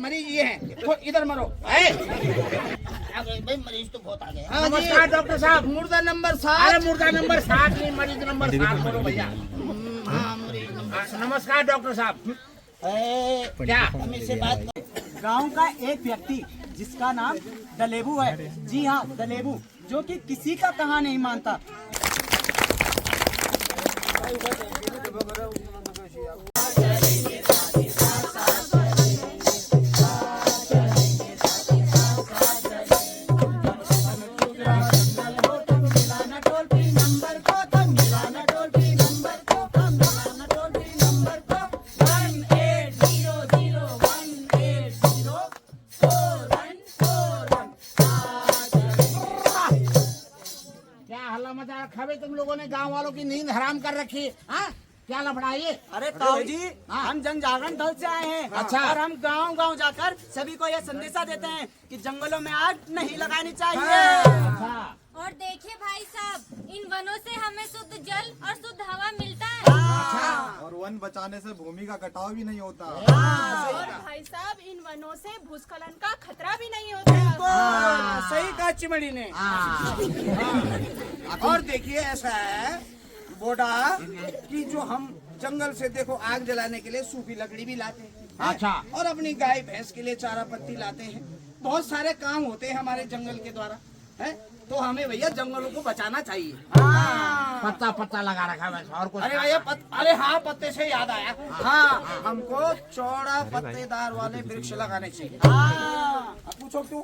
मरीज ये हैं, तो इधर मरो। भाई मरीज तो बहुत आ गए। नमस्कार डॉक्टर साहब। मुर्दा नंबर 7। अरे मुर्दा नंबर 7 नहीं, मरीज नंबर 7 बोलो भैया। हाँ मरीज नंबर। नमस्कार डॉक्टर साहब। क्या हम इससे बात गांव का एक व्यक्ति जिसका नाम दलेबू है, जी हाँ दलेबू, जो कि किसी का कहा नहीं मानता। खबे तुम लोगों ने गांव वालों की नींद हराम कर रखी। हाँ क्या लफड़ा ये? अरे ताऊ जी, हम जन जागरण दल से आए हैं। अच्छा। और हम गांव गांव जाकर सभी को यह संदेशा देते हैं कि जंगलों में आग नहीं लगानी चाहिए। और देखिए भाई साहब, इन वनों से हमें शुद्ध जल और शुद्ध हवा मिलता है। और वन बचाने से भूमि का कटाव भी नहीं होता। और भाई साहब, इन वनों से भूस्खलन का खतरा भी नहीं होता। सही कहा चिमड़ी ने। और देखिए ऐसा है बोडा कि जो हम जंगल से देखो आग जलाने के लिए सूखी लकड़ी भी लाते हैं। अच्छा। और अपनी गाय भैंस के लिए चारा पत्ती लाते हैं। बहुत सारे काम होते हैं हमारे जंगल के द्वारा, है तो हमें भैया जंगलों को बचाना चाहिए। पत्ता पत्ता लगा रखा है और कुछ? अरे भैया अरे हाँ, पत्ते से याद आया। हाँ हमको चौड़ा पत्तेदार वाले वृक्ष लगाने चाहिए। अब पूछो क्यों?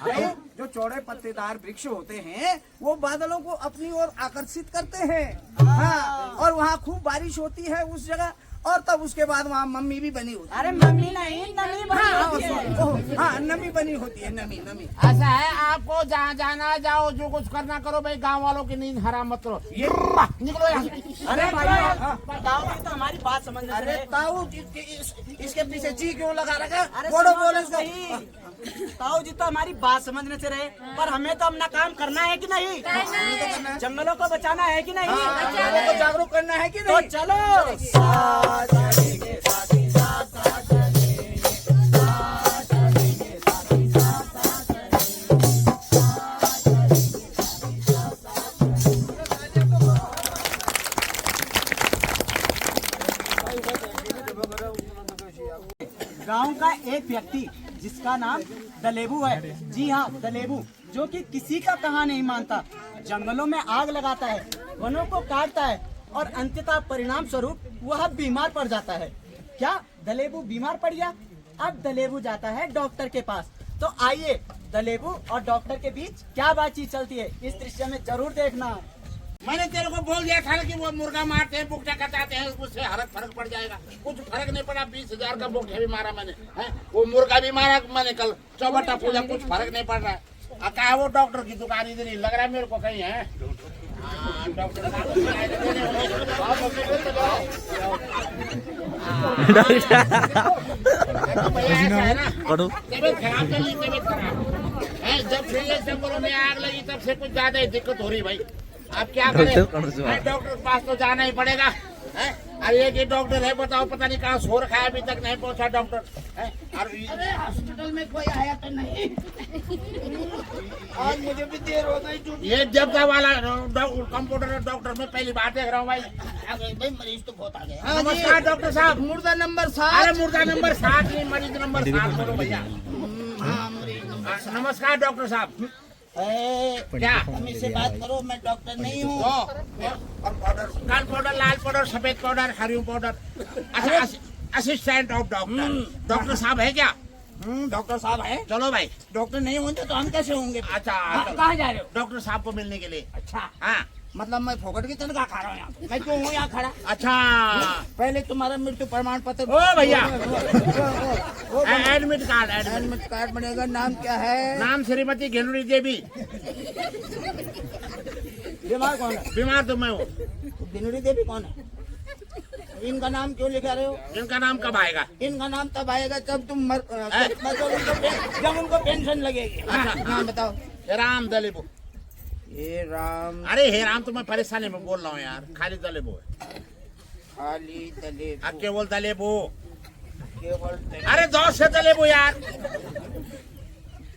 अरे जो चौड़े पत्तेदार वृक्ष होते हैं वो बादलों को अपनी ओर आकर्षित करते हैं। हाँ और वहाँ खूब बारिश होती है उस जगह, और तब उसके बाद वहाँ मम्मी भी बनी होती है। अरे मम्मी नहीं, नमी बनी होती है। हाँ नमी बनी होती है, नमी। ऐसा है, आपको जहाँ जाना जाओ, जो कुछ करना करो भाई, गांव वालों की नींद हराम मत करो। ये निकलो यहाँ से। अरे भाई ताऊ जी तो हमारी बात समझ रहे अरे हैं। ताऊ इसके पीछे जी क्यों लगा रखा? अरे बोलो सुनो बोलो तो सही। ताऊ जी तो हमारी बात समझने से रहे, पर हमें तो अपना काम करना है कि नहीं? जंगलों को बचाना है कि नहीं? लोगों को जागरूक करना है कि तो नहीं? चलो। गांव का एक व्यक्ति जिसका नाम दलेबू है, जी हाँ दलेबू, जो कि किसी का कहा नहीं मानता, जंगलों में आग लगाता है, वनों को काटता है और अंततः परिणाम स्वरूप वह बीमार पड़ जाता है। क्या दलेबू बीमार पड़ गया? अब दलेबू जाता है डॉक्टर के पास। तो आइए दलेबू और डॉक्टर के बीच क्या बातचीत चलती है, इस दृश्य में जरूर देखना। मैंने तेरे को बोल दिया था कि वो मुर्गा मारते हैं, बुकटा कटाते हैं, उससे फर्क पड़ जाएगा। कुछ फर्क नहीं पड़ा। 20,000 का बुकटा भी मारा मैंने, है वो मुर्गा भी मारा मैंने कल चौबटा पूजा, कुछ फर्क नहीं पड़ रहा है। कहा वो डॉक्टर की दुकान इधर ही लग रहा है मेरे को कहीं है। डॉक्टर है ना, तबीयत खराब चल रही, तबीयत खराब है। जब से ये जंगलों में आग लगी तब से कुछ ज्यादा ही दिक्कत हो रही भाई। अब क्या करें? डॉक्टर के पास तो जाना ही पड़ेगा। अरे एक ही डॉक्टर है, बताओ पता नहीं कहाँ सो रखा है, अभी तक नहीं पहुंचा डॉक्टर। अरे हॉस्पिटल में कोई आया तो नहीं? आज मुझे भी देर हो गई। ये जब्ता वाला कंप्यूटर डॉक्टर में पहली बार देख रहा हूँ भाई। भाई मरीज तो बहुत आ गए। नमस्कार डॉक्टर साहब। मुर्दा नंबर 7। अरे मुर्दा नंबर 7 नहीं, मरीज नंबर 7 बोलो भैया। नमस्कार डॉक्टर साहब। क्या हम इससे बात करो, मैं डॉक्टर नहीं हूँ। काल पाउडर, लाल पाउडर, सफेद पाउडर, हरियो पाउडर। अच्छा असिस्टेंट ऑफ डॉक्टर, डॉक्टर साहब है क्या? डॉक्टर साहब है। चलो भाई। डॉक्टर नहीं होंगे तो हम कैसे होंगे? अच्छा कहाँ जा रहे हो? डॉक्टर साहब को मिलने के लिए। अच्छा हाँ मतलब मैं फोकट की तनख्वाह खा रहा हूँ यहाँ? मैं क्यों हूँ यहाँ खड़ा? अच्छा पहले तुम्हारा मृत्यु प्रमाण पत्र। ओ भैया, एडमिट कार्ड। एडमिट कार्ड बनेगा। नाम क्या है? नाम श्रीमती घेनुरी देवी। बीमार कौन है? बीमार तो मैं हूँ। घेनुरी देवी कौन है? इनका नाम क्यों लिखा रहे हो? इनका नाम कब आएगा? इनका नाम तब आएगा जब तुम जब उनको पेंशन लगेगी। अच्छा हाँ बताओ। राम दलेबो। ये राम। अरे हे राम तो मैं परेशानी में बोल रहा हूँ यार, खाली दलेबो है। खाली दलेबो। अब केवल दलेबो। अरे दो से दलेबू यार,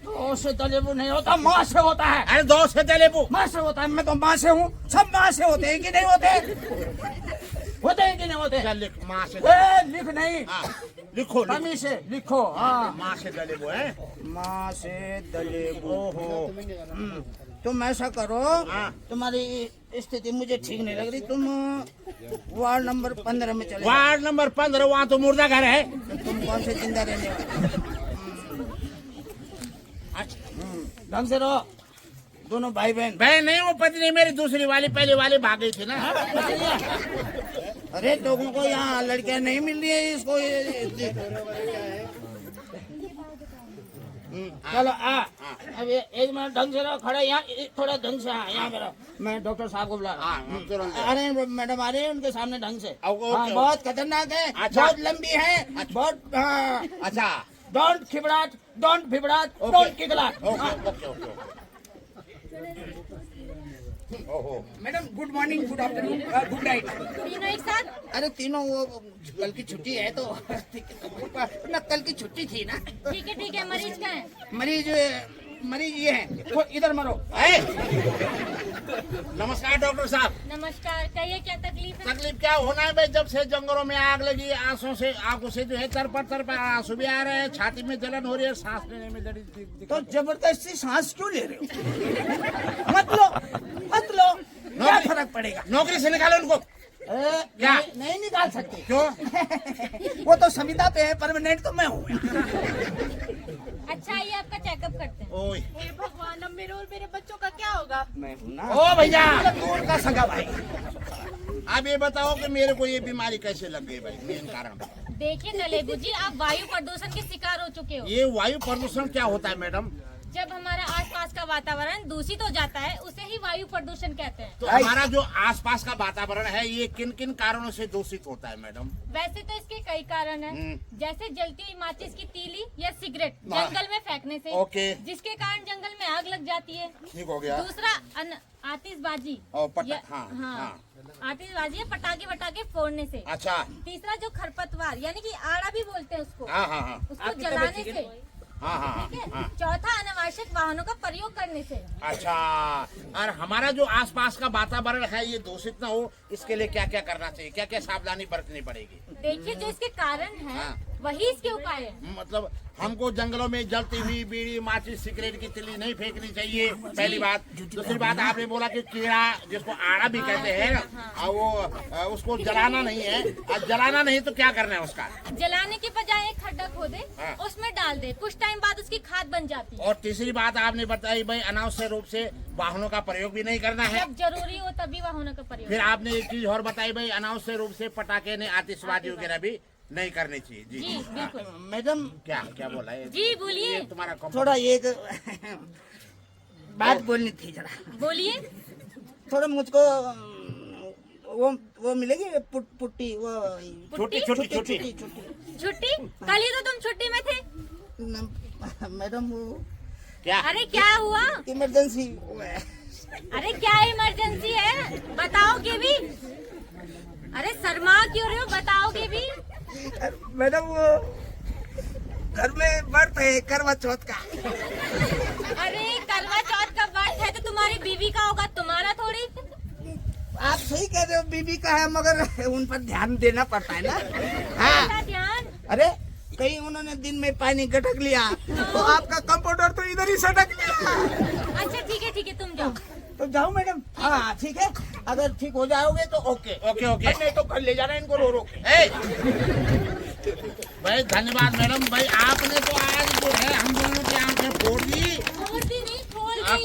दो से दलेबू नहीं होता, माँ से होता है। अरे दो से दलेबू माँ से होता है, मैं तो माँ से हूँ। सब माँ से होते हैं कि नहीं होते? होते हैं कि नहीं होते? चल लिख, माँ से लिख नहीं, हाँ, लिखो लिखो। तमी से लिखो। हाँ, माँ से दलेबू है। माँ से दलेबू। तुम ऐसा करो, हाँ। तुम्हारी स्थिति मुझे ठीक नहीं लग रही, तुम वार्ड नंबर 15 में चले जाओ। वार्ड नंबर 15, वहाँ तो मुर्दा घर है। तुम कौन से जिंदा रहने वाले? ढंग से रहो, दोनों भाई बहन। बहन नहीं, वो पत्नी मेरी दूसरी वाली, पहली वाली भाग गई थी ना। अरे लोगों को यहाँ लड़कियां नहीं मिल रही है, इसको चलो अब एक मिनट ढंग से रहो, खड़े यहाँ, थोड़ा ढंग से। हाँ, यहाँ पे रहो, मैं डॉक्टर साहब को बुला रहा हूँ। तुरंत। अरे मैडम आ रही है, उनके सामने ढंग से। ओके, हाँ, ओके। बहुत खतरनाक है, अच्छा। बहुत लंबी है, बहुत। हाँ, अच्छा, डोंट खिबड़ाट, डोंट फिबड़ाट, ओके। डोंट किकलाट। Okay okay okay. ओहो, madam good morning, good afternoon, good night. तीनों एक साथ। अरे तीनों वो कल की छुट्टी है तो ना, कल की छुट्टी थी ना। ठीक है, मरीज का है। मरीज ये है, वो इधर मरो। ए! नमस्कार डॉक्टर साहब। नमस्कार, कहिए क्या तकलीफ है? तकलीफ क्या होना है भाई, जब से जंगलों में आग लगी, आंखों से जो है तरपट आंसू भी आ रहे हैं, छाती में जलन हो रही है, सांस लेने में दिक्कत। तो जबरदस्ती सांस क्यों ले रहे हो? मत लो, क्या फर्क पड़ेगा? नौकरी से निकालो उनको। क्या? नहीं निकाल सकते। क्यों? वो तो संविदा पे है, परमानेंट तो मैं हूँ। अच्छा, ये आपका चेकअप करते हैं। ओए, हे भगवान, अब मेरे और मेरे बच्चों का क्या होगा? मैं हूँ ना। ओ भैया, दूर का सगा भाई। आप ये बताओ कि मेरे को ये बीमारी कैसे लग गई भाई, मेन कारण। देखिए दलेबू जी, आप वायु प्रदूषण के शिकार हो चुके हो। ये वायु प्रदूषण क्या होता है मैडम? जब हमारा आसपास का वातावरण दूषित हो जाता है, उसे ही वायु प्रदूषण कहते हैं। तो हमारा जो आसपास का वातावरण है, ये किन किन कारणों से दूषित होता है मैडम? वैसे तो इसके कई कारण हैं, जैसे जलती हुई माचिस की तीली या सिगरेट जंगल में फेंकने से, ओके। जिसके कारण जंगल में आग लग जाती है। ठीक हो गया। दूसरा आतिशबाजी और हाँ, आतिशबाजी या पटाखे फोड़ने से। अच्छा। तीसरा जो खरपतवार यानी कि आड़ा भी बोलते हैं उसको, हाँ हाँ हाँ उसको जलाने से। हाँ हाँ ठीक है। हाँ। चौथा अनावश्यक वाहनों का प्रयोग करने से। अच्छा, और हमारा जो आसपास का वातावरण है ये दूषित ना हो, इसके लिए क्या क्या करना चाहिए, क्या क्या सावधानी बरतनी पड़ेगी? देखिए, जो इसके कारण है हाँ। वही इसके उपाय है। मतलब हमको जंगलों में जलती हुई बीड़ी, माचिस, सिगरेट की तिल्ली नहीं फेंकनी चाहिए, पहली बात। दूसरी बात, आपने बोला कि कीड़ा, जिसको आड़ा भी कहते हैं ना, और वो उसको जलाना नहीं है। और जलाना नहीं तो क्या करना है उसका? जलाने के बजाय एक खड्डा खोदे, हाँ। उसमें डाल दे, कुछ टाइम बाद उसकी खाद बन जाती है। और तीसरी बात आपने बताई भाई, अनावश्यक रूप से वाहनों का प्रयोग भी नहीं करना है। जब जरूरी हो तभी वाहनों का प्रयोग। फिर आपने एक चीज और बताई भाई, अनावश्यक रूप से पटाखे ने, आतिशबाजी वगैरह भी नहीं करनी चाहिए। जी जी बिल्कुल। मैडम क्या क्या बोला है? जी बोलिए। ये तुम्हारा थोड़ा एक बात बोलनी थी जरा। बोलिए। थोड़ा मुझको वो मिलेगी पुट्टी, वो छोटी छोटी छोटी। छुट्टी? कल ही तो तुम छुट्टी में थे। मैडम वो क्या? अरे क्या हुआ? इमरजेंसी। अरे क्या इमरजेंसी है, बताओगे भी? अरे शर्मा क्यों रहे हो, बताओगे भी? मैडम वो घर में व्रत है करवा चौथ का। अरे करवा चौथ का व्रत है तो तुम्हारी बीवी का होगा, तुम्हारा थोड़ी। आप सही कह रहे हो, बीबी का है, मगर उन पर ध्यान देना पड़ता है ना। हाँ, क्या ध्यान? अरे कहीं उन्होंने दिन में पानी गटक लिया तो आपका कंपाउंडर तो इधर ही सटक गया। अच्छा ठीक है, तुम जाओ। तो जाओ मैडम। हाँ ठीक है, अगर ठीक हो जाओगे तो ओके। Okay okay. नहीं तो कल ले जाना इनको रो के। ए! भाई धन्यवाद मैडम भाई, आपने तो आज जो है हम दोनों की आंखें फोड़ दी। खोलती नहीं,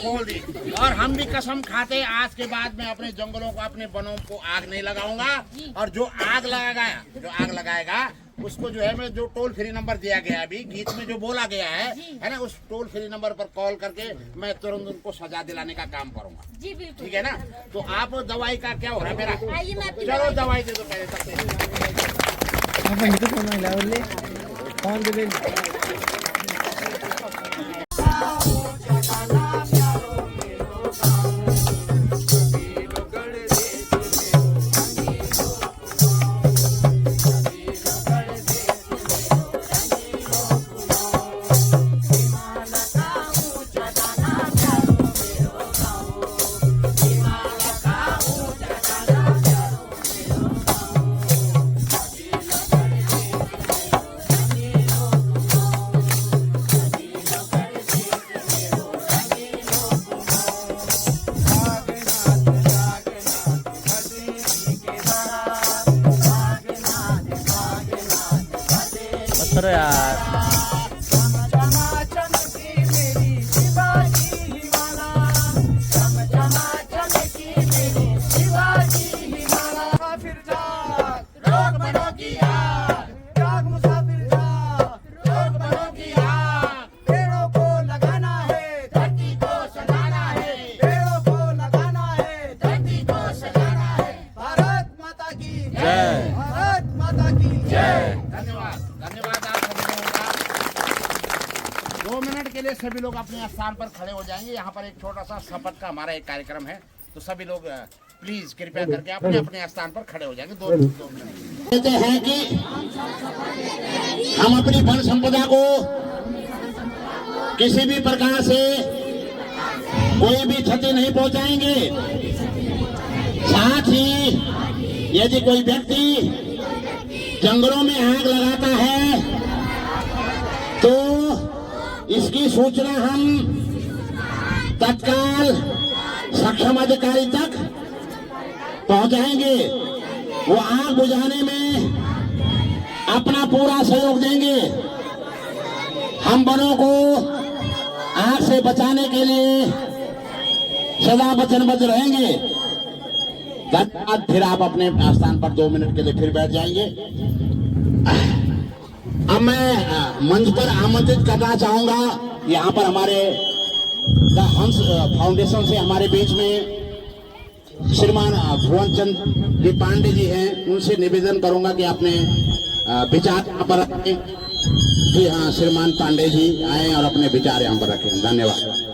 खोल दी। और हम भी कसम खाते, आज के बाद मैं अपने जंगलों को, अपने वनों को आग नहीं लगाऊंगा। और जो आग लगाएगा उसको जो है, मैं जो टोल फ्री नंबर दिया गया अभी गीत में जो बोला गया है ना, उस टोल फ्री नंबर पर कॉल करके मैं तुरंत उनको सजा दिलाने का काम करूंगा। जी बिल्कुल। ठीक है ना? तो आप दवाई का क्या हो रहा है मेरा? आइए मैं आपकी चलो दवाई दे दो पहले पत्थर यार पेड़ों को लगाना है, धरती को सजाना है, पेड़ों को लगाना है, धरती को सजाना है। भारत माता की जय, भारत माता की जय। धन्यवाद धन्यवाद आप सभी लोगों का। 2 मिनट के लिए सभी लोग अपने स्थान पर खड़े हो जाएंगे। यहाँ पर एक छोटा सा शपथ का हमारा एक कार्यक्रम है, तो सभी लोग प्लीज कृपया करके अपने अपने स्थान पर खड़े हो जाएंगे। 2 मिनट कहते हैं कि हम अपनी वन संपदा को किसी भी प्रकार से कोई भी क्षति नहीं पहुंचाएंगे। साथ ही यदि कोई व्यक्ति जंगलों में आग लगाता है तो इसकी सूचना हम तत्काल सक्षम अधिकारी तक पहुंचाएंगे। वो आग बुझाने में अपना पूरा सहयोग देंगे। हम वनों को आग से बचाने के लिए सदा वचनबद्ध रहेंगे। धन्यवाद। फिर आप अपने स्थान पर 2 मिनट के लिए फिर बैठ जाएंगे। अब मैं मंच पर आमंत्रित करना चाहूंगा, यहाँ पर हमारे द हंस फाउंडेशन से हमारे बीच में श्रीमान भुवन चंद जी पांडे जी हैं। उनसे निवेदन करूंगा कि अपने विचार यहाँ पर रखें। जी हाँ, श्रीमान पांडे जी आए और अपने विचार यहाँ पर रखें। धन्यवाद।